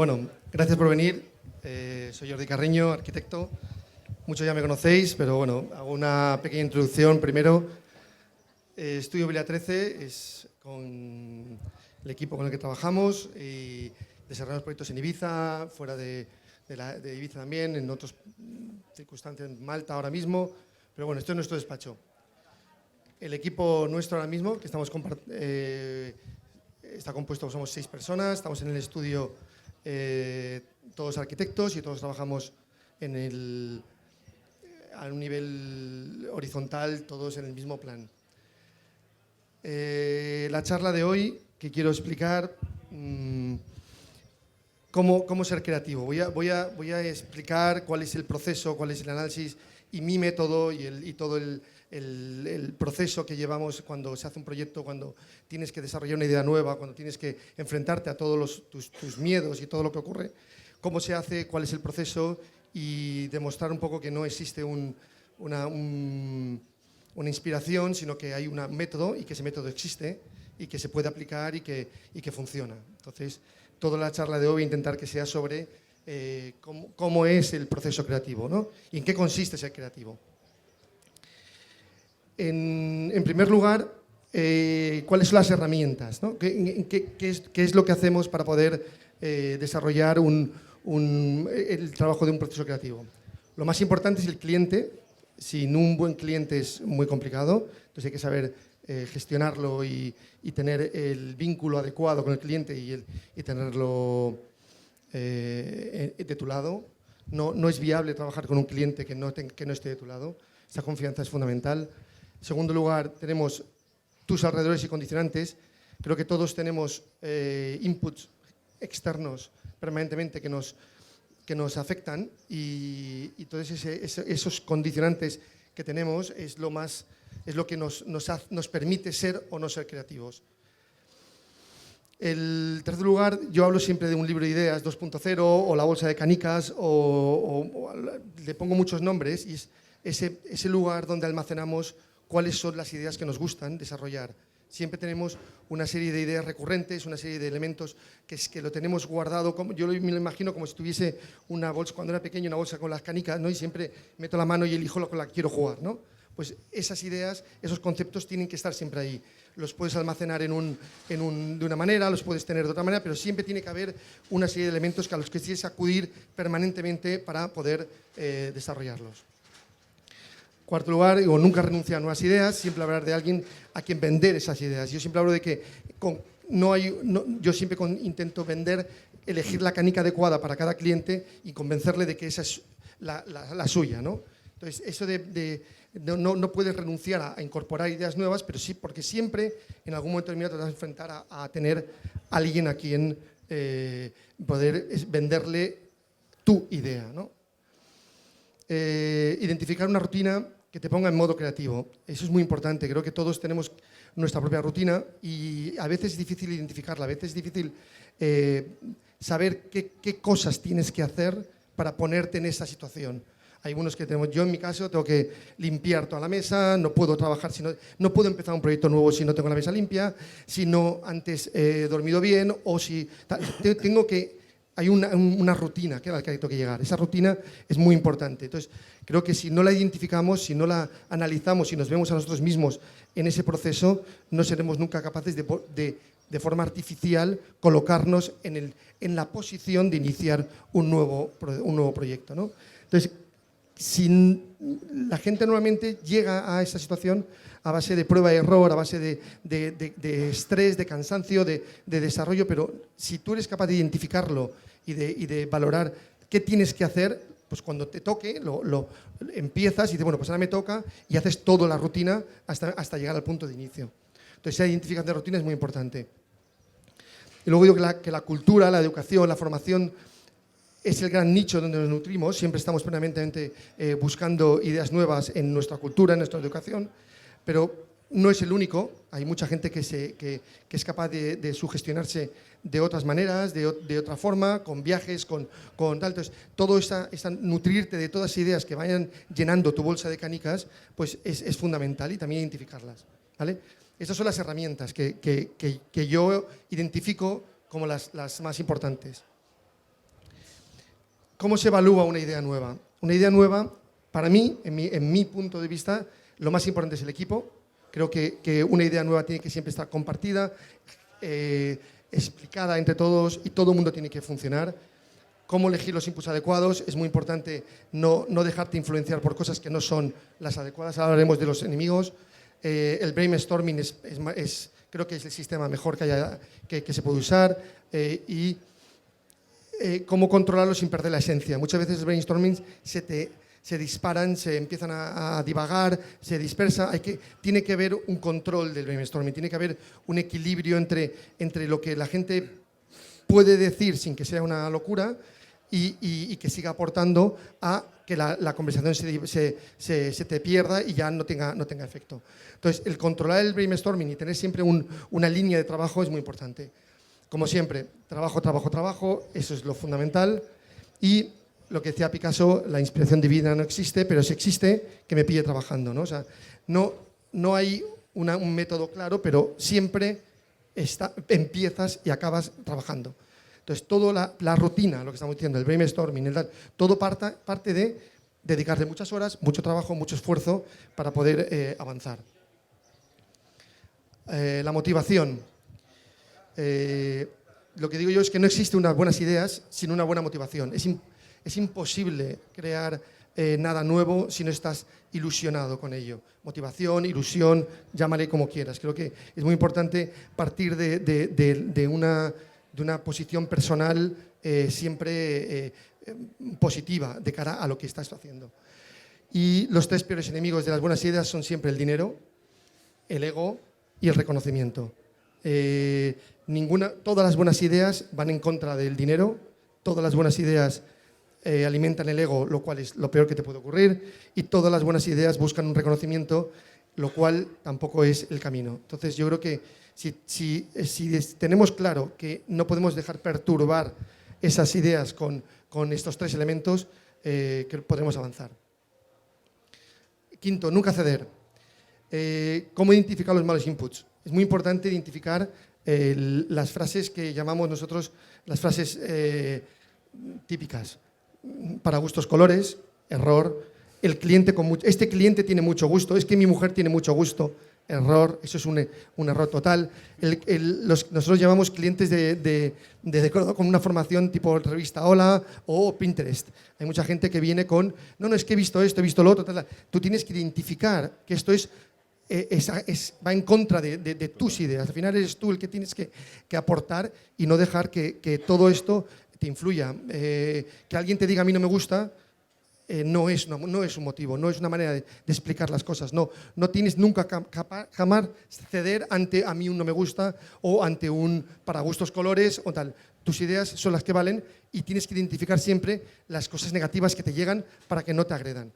Bueno, gracias por venir. Soy Jordi Carreño, arquitecto. Muchos ya me conocéis, pero bueno, hago una pequeña introducción. Primero, estudio Vila 13, es con el equipo con el que trabajamos y desarrollamos proyectos en Ibiza, fuera de Ibiza también, en otras circunstancias, en Malta ahora mismo. Pero bueno, esto es nuestro despacho. El equipo nuestro ahora mismo, que está compuesto, somos 6 personas, estamos en el estudio todos arquitectos y todos trabajamos a un nivel horizontal, todos en el mismo plan. La charla de hoy, que quiero explicar cómo ser creativo. Voy a explicar cuál es el proceso, cuál es el análisis y mi método y todo el proceso que llevamos cuando se hace un proyecto, cuando tienes que desarrollar una idea nueva, cuando tienes que enfrentarte a todos tus miedos y todo lo que ocurre, cómo se hace, cuál es el proceso y demostrar un poco que no existe una inspiración, sino que hay un método y que ese método existe y que se puede aplicar y que funciona. Entonces, toda la charla de hoy voy a intentar que sea sobre cómo es el proceso creativo, ¿no? Y en qué consiste ser creativo. En primer lugar, ¿cuáles son las herramientas, ¿no? ¿Qué es lo que hacemos para poder desarrollar el trabajo de un proceso creativo? Lo más importante es el cliente. Sin un buen cliente es muy complicado, entonces hay que saber gestionarlo y tener el vínculo adecuado con el cliente y tenerlo de tu lado. No es viable trabajar con un cliente que no esté de tu lado. Esa confianza es fundamental. En segundo lugar, tenemos tus alrededores y condicionantes. Creo que todos tenemos inputs externos permanentemente que nos afectan y entonces esos condicionantes que tenemos es lo que nos permite ser o no ser creativos. En tercer lugar, yo hablo siempre de un libro de ideas 2.0 o la bolsa de canicas o le pongo muchos nombres y es ese lugar donde almacenamos cuáles son las ideas que nos gustan desarrollar. Siempre tenemos una serie de ideas recurrentes, una serie de elementos que lo tenemos guardado. Yo me lo imagino como si tuviese una bolsa, cuando era pequeño, una bolsa con las canicas, ¿no? Y siempre meto la mano y elijo con la que quiero jugar, ¿no? Pues esas ideas, esos conceptos tienen que estar siempre ahí. Los puedes almacenar de una manera, los puedes tener de otra manera, pero siempre tiene que haber una serie de elementos a los que tienes que acudir permanentemente para poder desarrollarlos. Cuarto lugar, nunca renunciar a nuevas ideas, siempre hablar de alguien a quien vender esas ideas. Yo siempre hablo de que yo siempre intento elegir la canica adecuada para cada cliente y convencerle de que esa es la suya, ¿no? Entonces, eso no puedes renunciar a incorporar ideas nuevas, pero sí, porque siempre, en algún momento determinado, te vas a enfrentar a tener a alguien a quien poder venderle tu idea, ¿no? Identificar una rutina que te ponga en modo creativo. Eso es muy importante. Creo que todos tenemos nuestra propia rutina y a veces es difícil identificarla, a veces es difícil saber qué cosas tienes que hacer para ponerte en esa situación. Hay unos que yo en mi caso tengo que limpiar toda la mesa, no puedo trabajar, no puedo empezar un proyecto nuevo si no tengo la mesa limpia, si no antes he dormido bien o si hay una rutina a la que tengo que llegar. Esa rutina es muy importante. Entonces, creo que si no la identificamos, si no la analizamos, si nos vemos a nosotros mismos en ese proceso, no seremos nunca capaces de forma artificial colocarnos en la posición de iniciar un nuevo proyecto, ¿no? Entonces, la gente normalmente llega a esa situación a base de prueba y error, a base de estrés, de cansancio, de desarrollo, pero si tú eres capaz de identificarlo y de valorar qué tienes que hacer, pues cuando te toque, lo empiezas y dices, bueno, pues ahora me toca y haces toda la rutina hasta llegar al punto de inicio. Entonces, esa identificación de rutina es muy importante. Y luego digo que la cultura, la educación, la formación es el gran nicho donde nos nutrimos. Siempre estamos permanentemente buscando ideas nuevas en nuestra cultura, en nuestra educación, pero no es el único. Hay mucha gente que es capaz de sugestionarse de otras maneras, de otra forma, con viajes, con tal. Entonces, todo nutrirte de todas esas ideas que vayan llenando tu bolsa de canicas, pues es fundamental y también identificarlas, ¿vale? Estas son las herramientas que yo identifico como las más importantes. ¿Cómo se evalúa una idea nueva? Una idea nueva, para mí, en mi punto de vista, lo más importante es el equipo. Creo que una idea nueva tiene que siempre estar compartida, explicada entre todos y todo el mundo tiene que funcionar. Cómo elegir los inputs adecuados, es muy importante no dejarte influenciar por cosas que no son las adecuadas. Ahora hablaremos de los enemigos. El brainstorming creo que es el sistema mejor que se puede usar. Cómo controlarlo sin perder la esencia. Muchas veces el brainstorming se disparan, se empiezan a divagar, se dispersa. Tiene que haber un control del brainstorming, tiene que haber un equilibrio entre lo que la gente puede decir sin que sea una locura y que siga aportando a que la conversación se te pierda y ya no tenga efecto. Entonces, el controlar el brainstorming y tener siempre una línea de trabajo es muy importante. Como siempre, trabajo, trabajo, trabajo, eso es lo fundamental. Y lo que decía Picasso, la inspiración divina no existe, pero si existe, que me pille trabajando, ¿no? O sea, no hay un método claro, pero siempre empiezas y acabas trabajando. Entonces, toda la rutina, lo que estamos diciendo, el brainstorming, todo parte de dedicarle muchas horas, mucho trabajo, mucho esfuerzo para poder avanzar. La motivación. Lo que digo yo es que no existe unas buenas ideas sin una buena motivación. Es imposible crear nada nuevo si no estás ilusionado con ello. Motivación, ilusión, llámale como quieras. Creo que es muy importante partir de una posición personal siempre positiva de cara a lo que estás haciendo. Y los tres peores enemigos de las buenas ideas son siempre el dinero, el ego y el reconocimiento. Todas las buenas ideas van en contra del dinero, todas las buenas ideas alimentan el ego, lo cual es lo peor que te puede ocurrir, y todas las buenas ideas buscan un reconocimiento, lo cual tampoco es el camino. Entonces yo creo que si tenemos claro que no podemos dejar perturbar esas ideas con estos tres elementos, que podremos avanzar. Quinto, nunca ceder. ¿Cómo identificar los malos inputs? Es muy importante identificar las frases que llamamos nosotros las frases típicas. Para gustos colores, error. Este cliente tiene mucho gusto, es que mi mujer tiene mucho gusto, error. Eso es un error total. Nosotros llamamos clientes de acuerdo con una formación tipo revista Hola o Pinterest. Hay mucha gente que viene con, no, es que he visto esto, he visto lo otro. Tal. Tú tienes que identificar que esto va en contra de tus ideas. Al final eres tú el que tienes que aportar y no dejar que todo esto te influya. Que alguien te diga a mí no me gusta no es un motivo, no es una manera de explicar las cosas. No tienes nunca jamás ceder ante a mí un no me gusta o ante un para gustos colores o tal. Tus ideas son las que valen y tienes que identificar siempre las cosas negativas que te llegan para que no te agredan.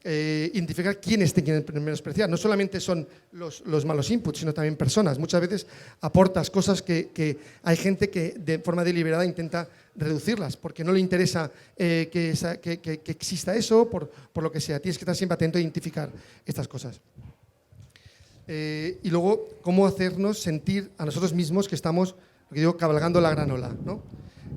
Identificar quiénes te quieren menospreciar. No solamente son los malos inputs, sino también personas. Muchas veces aportas cosas que hay gente que de forma deliberada intenta reducirlas porque no le interesa que exista eso, por lo que sea. Tienes que estar siempre atento a identificar estas cosas. Y luego, cómo hacernos sentir a nosotros mismos que estamos, lo que digo, cabalgando la gran ola, ¿no?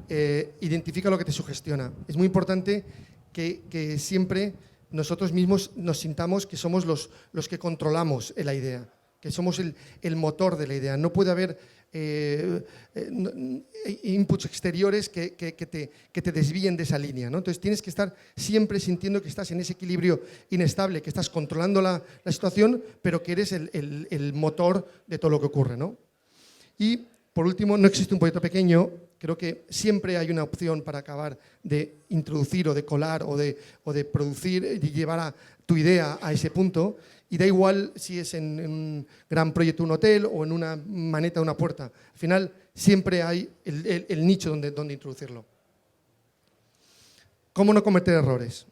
Identifica lo que te sugestiona. Es muy importante que siempre nosotros mismos nos sintamos que somos los que controlamos la idea, que somos el motor de la idea. No puede haber inputs exteriores que te desvíen de esa línea, ¿no? Entonces tienes que estar siempre sintiendo que estás en ese equilibrio inestable, que estás controlando la situación, pero que eres el motor de todo lo que ocurre, ¿no? Y por último, no existe un proyecto pequeño. Creo que siempre hay una opción para acabar de introducir o de colar o de producir y llevar a tu idea a ese punto. Y da igual si es en un gran proyecto, un hotel o en una maneta, una puerta. Al final siempre hay el nicho donde introducirlo. ¿Cómo no cometer errores?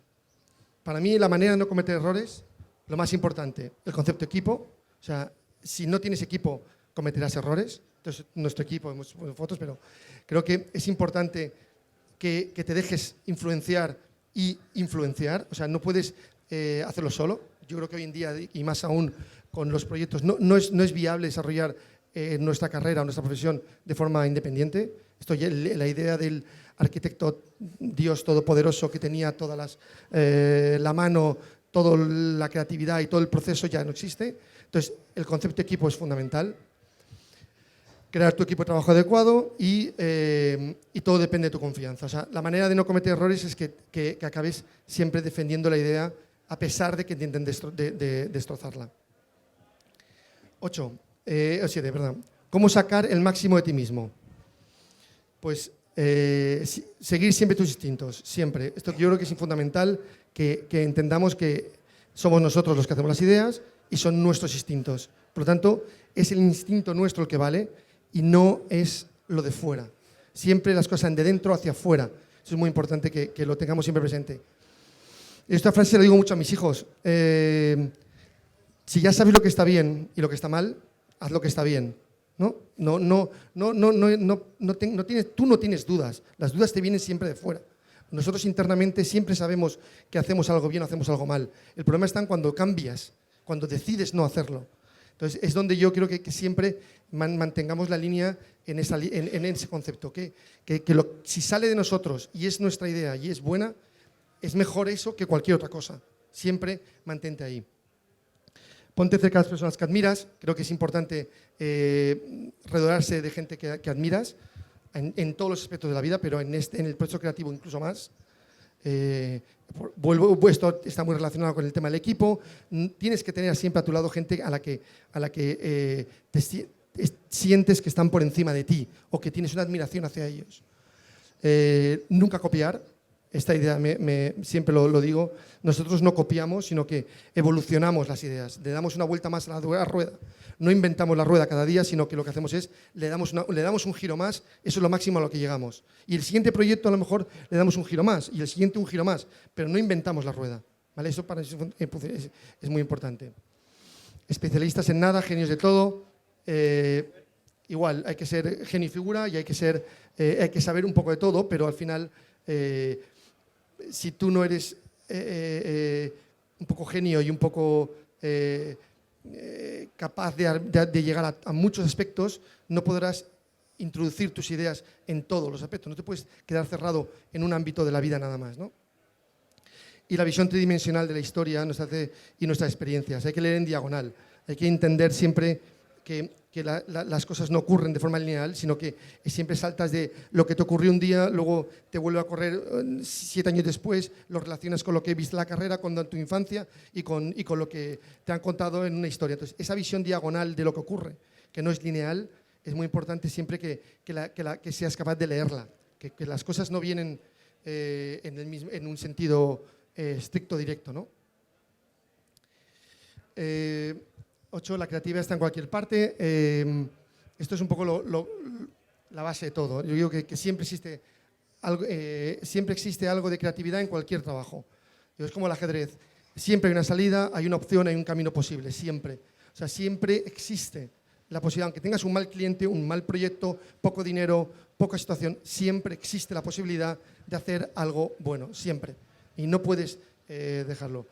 Para mí la manera de no cometer errores, lo más importante, el concepto equipo. O sea, si no tienes equipo, cometerás errores. Entonces, nuestro equipo, hemos puesto fotos, pero creo que es importante que te dejes influenciar y influenciar. O sea, no puedes hacerlo solo. Yo creo que hoy en día, y más aún con los proyectos, no es viable desarrollar nuestra carrera o nuestra profesión de forma independiente. La idea del arquitecto, Dios todopoderoso que tenía la mano, toda la creatividad y todo el proceso ya no existe. Entonces, el concepto de equipo es fundamental. Crear tu equipo de trabajo adecuado y todo depende de tu confianza. O sea, la manera de no cometer errores es que acabes siempre defendiendo la idea a pesar de que intenten destrozarla. 7, perdón. ¿Cómo sacar el máximo de ti mismo? Pues seguir siempre tus instintos, siempre. Esto yo creo que es fundamental, que entendamos que somos nosotros los que hacemos las ideas y son nuestros instintos. Por lo tanto, es el instinto nuestro el que vale y no es lo de fuera. Siempre las cosas de dentro hacia afuera. Eso es muy importante que lo tengamos siempre presente. Esta frase la digo mucho a mis hijos. Si ya sabes lo que está bien y lo que está mal, haz lo que está bien. ¿No? Tú no tienes dudas. Las dudas te vienen siempre de fuera. Nosotros internamente siempre sabemos que hacemos algo bien o hacemos algo mal. El problema está en cuando cambias, cuando decides no hacerlo. Entonces, es donde yo creo que siempre mantengamos la línea en ese concepto. Si sale de nosotros y es nuestra idea y es buena, es mejor eso que cualquier otra cosa. Siempre mantente ahí. Ponte cerca de las personas que admiras. Creo que es importante rodearse de gente que admiras en todos los aspectos de la vida, pero en el proceso creativo incluso más. Esto está muy relacionado con el tema del equipo. Tienes que tener siempre a tu lado gente a la que sientes que están por encima de ti o que tienes una admiración hacia ellos. Nunca copiar. Esta idea siempre lo digo. Nosotros no copiamos, sino que evolucionamos las ideas. Le damos una vuelta más a la rueda. No inventamos la rueda cada día, sino que lo que hacemos es le damos un giro más. Eso es lo máximo a lo que llegamos. Y el siguiente proyecto a lo mejor le damos un giro más y el siguiente un giro más, pero no inventamos la rueda. ¿Vale? Eso para nosotros es muy importante. Especialistas en nada, genios de todo. Igual, hay que ser genio y figura y hay que saber un poco de todo, pero al final si tú no eres un poco genio y un poco capaz de llegar a muchos aspectos, no podrás introducir tus ideas en todos los aspectos. No te puedes quedar cerrado en un ámbito de la vida nada más, ¿no? Y la visión tridimensional de la historia y nuestras experiencias. Hay que leer en diagonal. Hay que entender siempre que las cosas no ocurren de forma lineal, sino que siempre saltas de lo que te ocurrió un día, luego te vuelve a correr 7 años después, lo relacionas con lo que viste en la carrera, con tu infancia y con lo que te han contado en una historia. Entonces, esa visión diagonal de lo que ocurre, que no es lineal, es muy importante siempre que seas capaz de leerla, que las cosas no vienen en un sentido estricto, directo, ¿no? 8, la creatividad está en cualquier parte. Esto es un poco la base de todo. Yo digo que siempre existe algo de creatividad en cualquier trabajo. Es como el ajedrez. Siempre hay una salida, hay una opción, hay un camino posible, siempre. O sea, siempre existe la posibilidad, aunque tengas un mal cliente, un mal proyecto, poco dinero, poca situación, siempre existe la posibilidad de hacer algo bueno, siempre. Y no puedes dejarlo.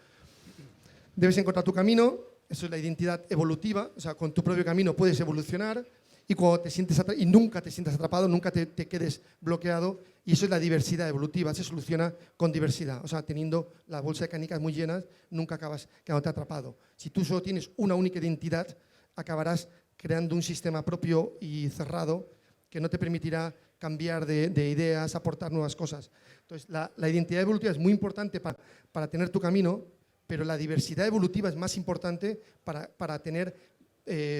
Debes encontrar tu camino. Eso es la identidad evolutiva, o sea, con tu propio camino puedes evolucionar y cuando te sientes y nunca te sientas atrapado, nunca te quedes bloqueado, y eso es la diversidad evolutiva, se soluciona con diversidad, o sea, teniendo la bolsa de canicas muy llenas, nunca acabas quedándote atrapado. Si tú solo tienes una única identidad, acabarás creando un sistema propio y cerrado que no te permitirá cambiar de ideas, aportar nuevas cosas. Entonces, la identidad evolutiva es muy importante para tener tu camino, pero la diversidad evolutiva es más importante para tener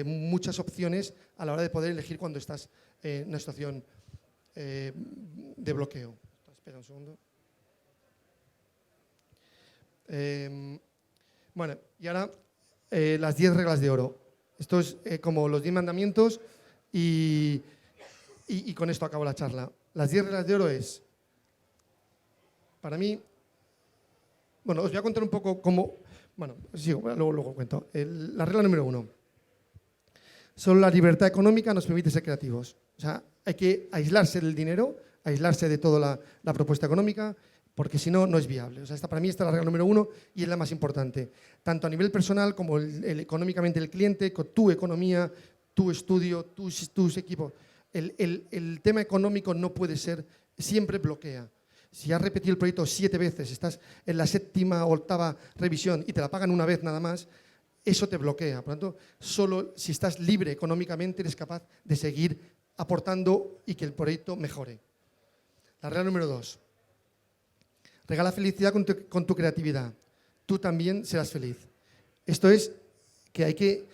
muchas opciones a la hora de poder elegir cuando estás en una situación de bloqueo. Espera un segundo. Bueno, y ahora las 10 reglas de oro. Esto es como los 10 mandamientos y con esto acabo la charla. Las 10 reglas de oro es, para mí, bueno, os voy a contar un poco cómo... Bueno, sigo, luego cuento. La regla número 1. Solo la libertad económica nos permite ser creativos. O sea, hay que aislarse del dinero, aislarse de toda la propuesta económica, porque si no, no es viable. O sea, para mí esta es la regla número 1 y es la más importante. Tanto a nivel personal como económicamente el cliente, con tu economía, tu estudio, tus equipos. El tema económico no puede ser siempre bloquea. Si has repetido el proyecto 7 veces, estás en la 7ª o 8ª revisión y te la pagan una vez nada más, eso te bloquea. Por lo tanto, solo si estás libre económicamente eres capaz de seguir aportando y que el proyecto mejore. La regla número 2. Regala felicidad con tu creatividad. Tú también serás feliz. Esto es que hay que,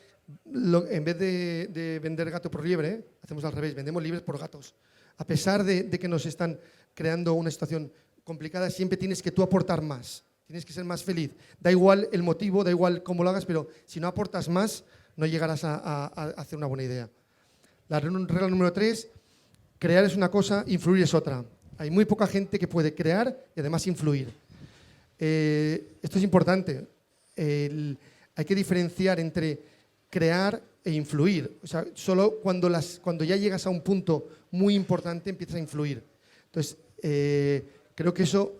en vez de vender gato por liebre, hacemos al revés, vendemos libres por gatos. A pesar de que nos están creando una situación complicada, siempre tienes que tú aportar más. Tienes que ser más feliz. Da igual el motivo, da igual cómo lo hagas, pero si no aportas más, no llegarás a hacer una buena idea. La regla número 3, crear es una cosa, influir es otra. Hay muy poca gente que puede crear y además influir. Esto es importante. Hay que diferenciar entre crear e influir. O sea, solo cuando ya llegas a un punto muy importante empiezas a influir. Entonces, creo que eso,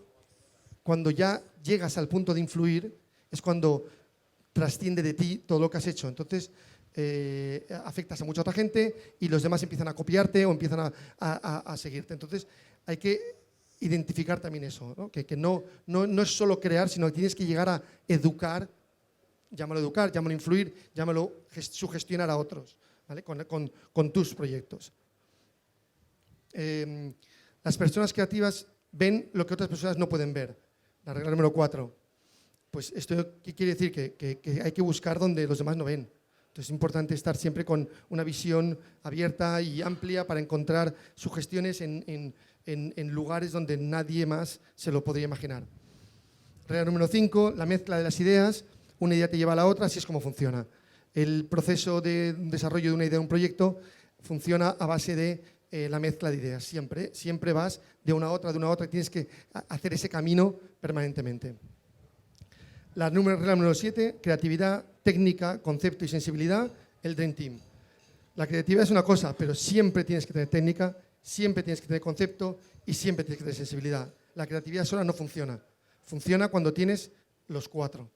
cuando ya llegas al punto de influir, es cuando trasciende de ti todo lo que has hecho. Entonces, afectas a mucha otra gente y los demás empiezan a copiarte o empiezan a seguirte. Entonces, hay que identificar también eso, ¿no? Que no es solo crear, sino que tienes que llegar a educar, llámalo influir, llámalo sugestionar a otros, ¿vale? con tus proyectos. Las personas creativas ven lo que otras personas no pueden ver. La regla número 4. Pues esto, ¿qué quiere decir? Que hay que buscar donde los demás no ven. Entonces es importante estar siempre con una visión abierta y amplia para encontrar sugestiones en lugares donde nadie más se lo podría imaginar. Regla número 5, la mezcla de las ideas. Una idea te lleva a la otra, así es como funciona. El proceso de desarrollo de una idea, de un proyecto, funciona a base de la mezcla de ideas. Siempre vas de una a otra, y tienes que hacer ese camino permanentemente. La regla número 7, creatividad, técnica, concepto y sensibilidad, el Dream Team. La creatividad es una cosa, pero siempre tienes que tener técnica, siempre tienes que tener concepto y siempre tienes que tener sensibilidad. La creatividad sola no funciona. Funciona cuando tienes los 4.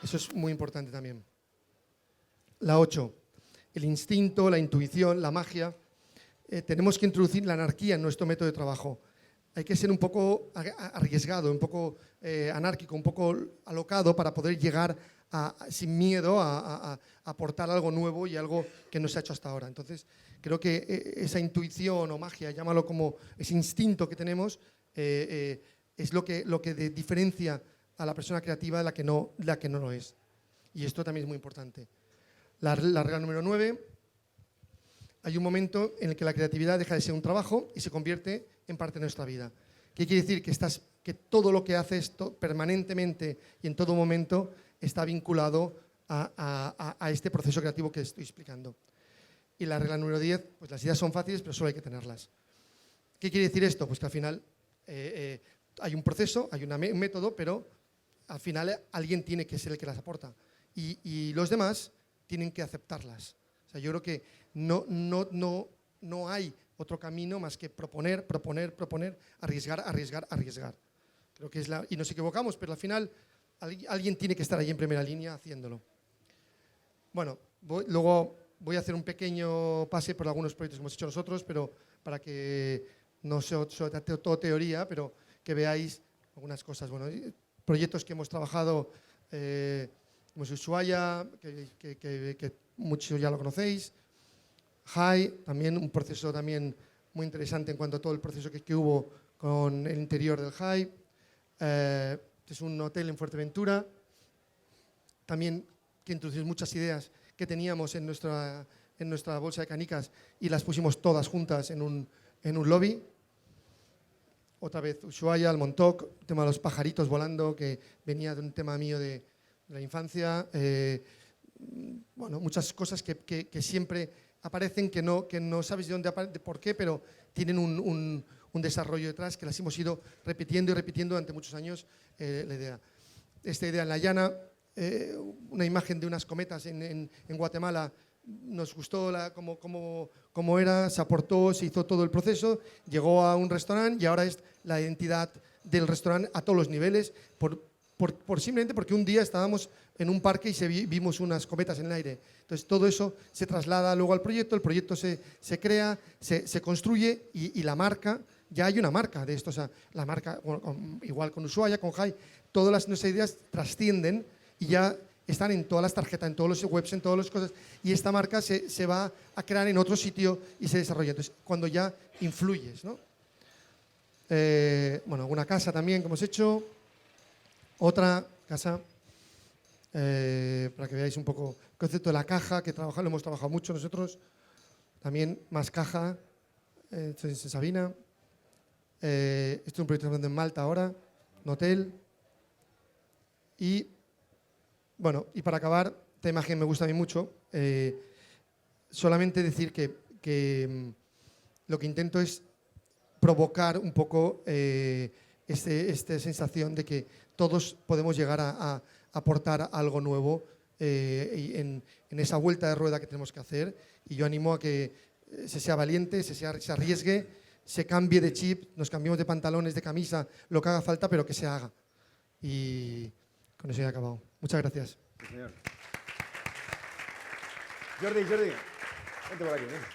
Eso es muy importante también. La 8, el instinto, la intuición, la magia. Tenemos que introducir la anarquía en nuestro método de trabajo. Hay que ser un poco arriesgado, un poco anárquico, un poco alocado para poder llegar sin miedo a aportar algo nuevo y algo que no se ha hecho hasta ahora. Entonces, creo que esa intuición o magia, llámalo como ese instinto que tenemos, es lo que diferencia a la persona creativa de la que no lo es. Y esto también es muy importante. La regla número 9, hay un momento en el que la creatividad deja de ser un trabajo y se convierte en parte de nuestra vida. ¿Qué quiere decir? Que todo lo que haces permanentemente y en todo momento está vinculado a este proceso creativo que estoy explicando. Y la regla número 10, pues las ideas son fáciles, pero solo hay que tenerlas. ¿Qué quiere decir esto? Pues que al final hay un proceso, hay un método, pero al final alguien tiene que ser el que las aporta. Y los demás tienen que aceptarlas. O sea, yo creo que no hay otro camino más que proponer, arriesgar. Creo que y nos equivocamos, pero al final alguien tiene que estar ahí en primera línea haciéndolo. Bueno, luego voy a hacer un pequeño pase por algunos proyectos que hemos hecho nosotros, pero para que no sea todo teoría, pero que veáis algunas cosas. Bueno, proyectos que hemos trabajado, como Ushuaia, que muchos ya lo conocéis. HAI, también un proceso también muy interesante en cuanto a todo el proceso que hubo con el interior del HAI. Es un hotel en Fuerteventura, también que introducimos muchas ideas que teníamos en nuestra bolsa de canicas y las pusimos todas juntas en un lobby. Otra vez Ushuaia, el Montauk, el tema de los pajaritos volando, que venía de un tema mío de la infancia. Bueno, muchas cosas que siempre aparecen, que no sabes de dónde aparecen, por qué, pero tienen un desarrollo detrás que las hemos ido repitiendo durante muchos años. La idea. Esta idea en la llana, una imagen de unas cometas en Guatemala, nos gustó cómo era, se aportó, se hizo todo el proceso, llegó a un restaurante y ahora es la identidad del restaurante a todos los niveles, simplemente porque un día estábamos en un parque y vimos unas cometas en el aire. Entonces todo eso se traslada luego al proyecto, el proyecto se crea, se construye y la marca ya hay una marca de esto. O sea, la marca, bueno, igual con Ushuaia, con Jai, todas nuestras ideas trascienden y ya están en todas las tarjetas, en todos los webs, en todas las cosas. Y esta marca se va a crear en otro sitio y se desarrolla. Entonces, cuando ya influyes, ¿no? Bueno, una casa también que hemos hecho. Otra casa, para que veáis un poco el concepto de la caja, que lo hemos trabajado mucho nosotros. También más caja, esto es en Sabina. Esto es un proyecto grande en Malta ahora, un hotel. Y, bueno, y para acabar, esta imagen me gusta a mí mucho. Solamente decir que lo que intento es provocar un poco esta sensación de que todos podemos llegar a aportar algo nuevo en esa vuelta de rueda que tenemos que hacer. Y yo animo a que se sea valiente, se arriesgue, se cambie de chip, nos cambiemos de pantalones, de camisa, lo que haga falta, pero que se haga. Y con eso ya he acabado. Muchas gracias. Sí, señor. Jordi, vente por aquí. Vente.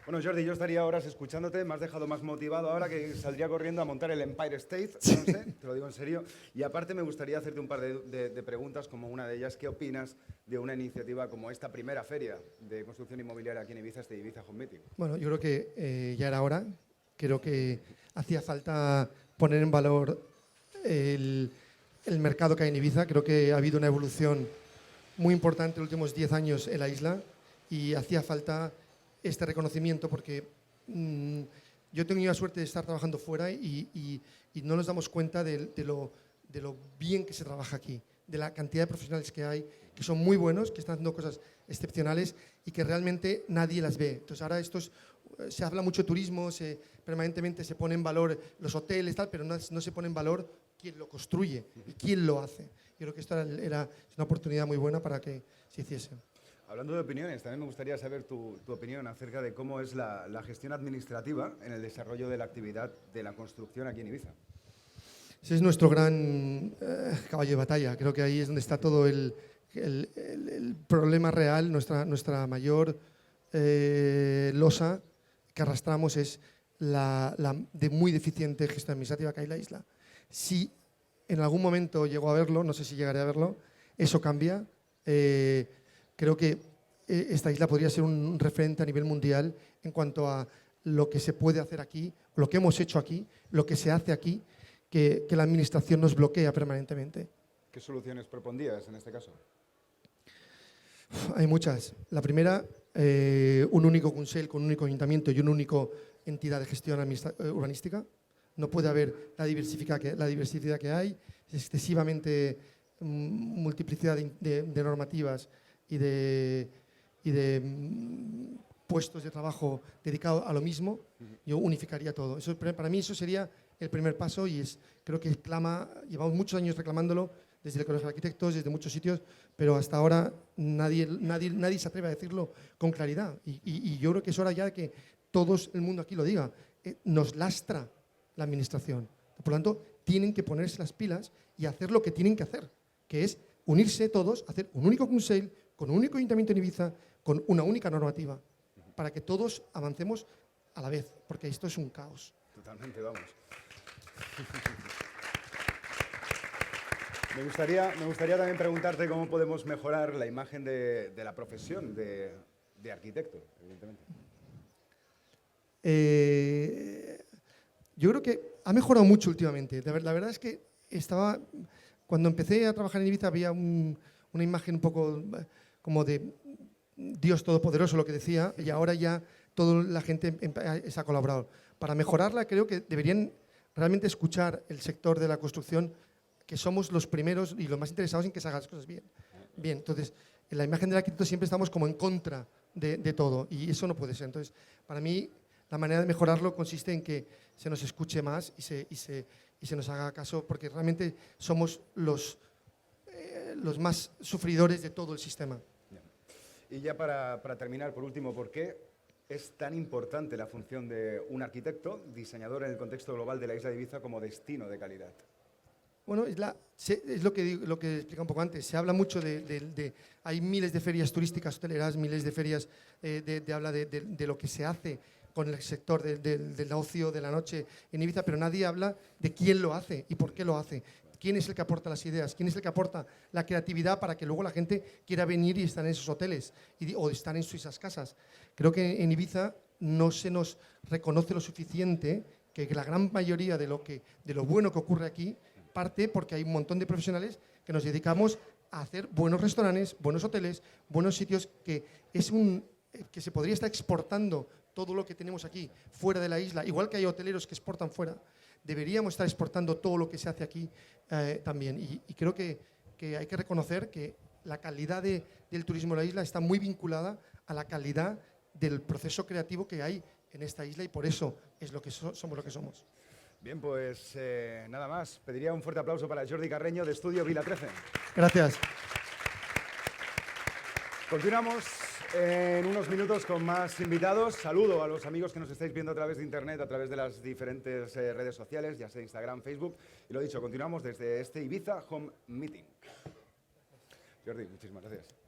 Bueno, Jordi, yo estaría horas escuchándote, me has dejado más motivado ahora que saldría corriendo a montar el Empire State, no sé, te lo digo en serio. Y aparte me gustaría hacerte un par de preguntas, como una de ellas, ¿qué opinas de una iniciativa como esta primera feria de construcción inmobiliaria aquí en Ibiza, este Ibiza Home Meeting? Bueno, yo creo que ya era hora. Creo que hacía falta poner en valor el mercado que hay en Ibiza. Creo que ha habido una evolución muy importante en los últimos 10 años en la isla y hacía falta este reconocimiento porque yo he tenido la suerte de estar trabajando fuera y no nos damos cuenta de lo bien que se trabaja aquí, de la cantidad de profesionales que hay, que son muy buenos, que están haciendo cosas excepcionales y que realmente nadie las ve. Entonces ahora se habla mucho de turismo, permanentemente se pone en valor los hoteles, tal, pero no se pone en valor quién lo construye y quién lo hace. Yo creo que esto era una oportunidad muy buena para que se hiciese. Hablando de opiniones, también me gustaría saber tu opinión acerca de cómo es la gestión administrativa en el desarrollo de la actividad de la construcción aquí en Ibiza. Ese es nuestro gran caballo de batalla. Creo que ahí es donde está todo el problema real, nuestra mayor losa que arrastramos es la de muy deficiente gestión administrativa que hay en la isla. Si en algún momento llego a verlo, no sé si llegaré a verlo, eso cambia. Creo que esta isla podría ser un referente a nivel mundial en cuanto a lo que se puede hacer aquí, lo que hemos hecho aquí, lo que se hace aquí, que la administración nos bloquea permanentemente. ¿Qué soluciones propondrías en este caso? Hay muchas. La primera, un único consell con un único ayuntamiento y una única entidad de gestión urbanística. No puede haber la diversidad que hay, excesivamente multiplicidad de normativas y de puestos de trabajo dedicados a lo mismo. Yo unificaría todo. Para mí eso sería el primer paso y creo que llevamos muchos años reclamándolo desde el Colegio de Arquitectos, desde muchos sitios, pero hasta ahora nadie se atreve a decirlo con claridad. Y yo creo que es hora ya de que todo el mundo aquí lo diga. Nos lastra la administración. Por lo tanto, tienen que ponerse las pilas y hacer lo que tienen que hacer, que es unirse todos, hacer un único consell, con un único ayuntamiento en Ibiza, con una única normativa, para que todos avancemos a la vez, porque esto es un caos. Totalmente, vamos. Me gustaría también preguntarte cómo podemos mejorar la imagen de la profesión de arquitecto, evidentemente. Yo creo que ha mejorado mucho últimamente. La verdad es que cuando empecé a trabajar en Ibiza había una imagen un poco como de Dios Todopoderoso, lo que decía, y ahora ya toda la gente se ha colaborado. Para mejorarla creo que deberían realmente escuchar el sector de la construcción, que somos los primeros y los más interesados en que se hagan las cosas bien. Entonces, en la imagen del arquitecto siempre estamos como en contra de todo y eso no puede ser. Entonces, para mí, la manera de mejorarlo consiste en que se nos escuche más y se nos haga caso, porque realmente somos los más sufridores de todo el sistema. Y ya para terminar, por último, ¿por qué es tan importante la función de un arquitecto, diseñador en el contexto global de la isla de Ibiza como destino de calidad? Bueno, es lo que explica un poco antes. Se habla mucho hay miles de ferias turísticas hoteleras, miles de ferias habla de lo que se hace con el sector del ocio, de la noche en Ibiza, pero nadie habla de quién lo hace y por qué lo hace. ¿Quién es el que aporta las ideas? ¿Quién es el que aporta la creatividad para que luego la gente quiera venir y estar en esos hoteles o estar en esas casas? Creo que en Ibiza no se nos reconoce lo suficiente que la gran mayoría de lo bueno que ocurre aquí parte porque hay un montón de profesionales que nos dedicamos a hacer buenos restaurantes, buenos hoteles, buenos sitios, que se podría estar exportando todo lo que tenemos aquí fuera de la isla, igual que hay hoteleros que exportan fuera. Deberíamos estar exportando todo lo que se hace aquí también. Y creo que hay que reconocer que la calidad del turismo de la isla está muy vinculada a la calidad del proceso creativo que hay en esta isla y por eso es lo que somos lo que somos. Bien, pues nada más. Pediría un fuerte aplauso para Jordi Carreño de Estudio Vila 13. Gracias. Continuamos en unos minutos con más invitados. Saludo a los amigos que nos estáis viendo a través de internet, a través de las diferentes redes sociales, ya sea Instagram, Facebook. Y lo dicho, continuamos desde este Ibiza Home Meeting. Jordi, muchísimas gracias.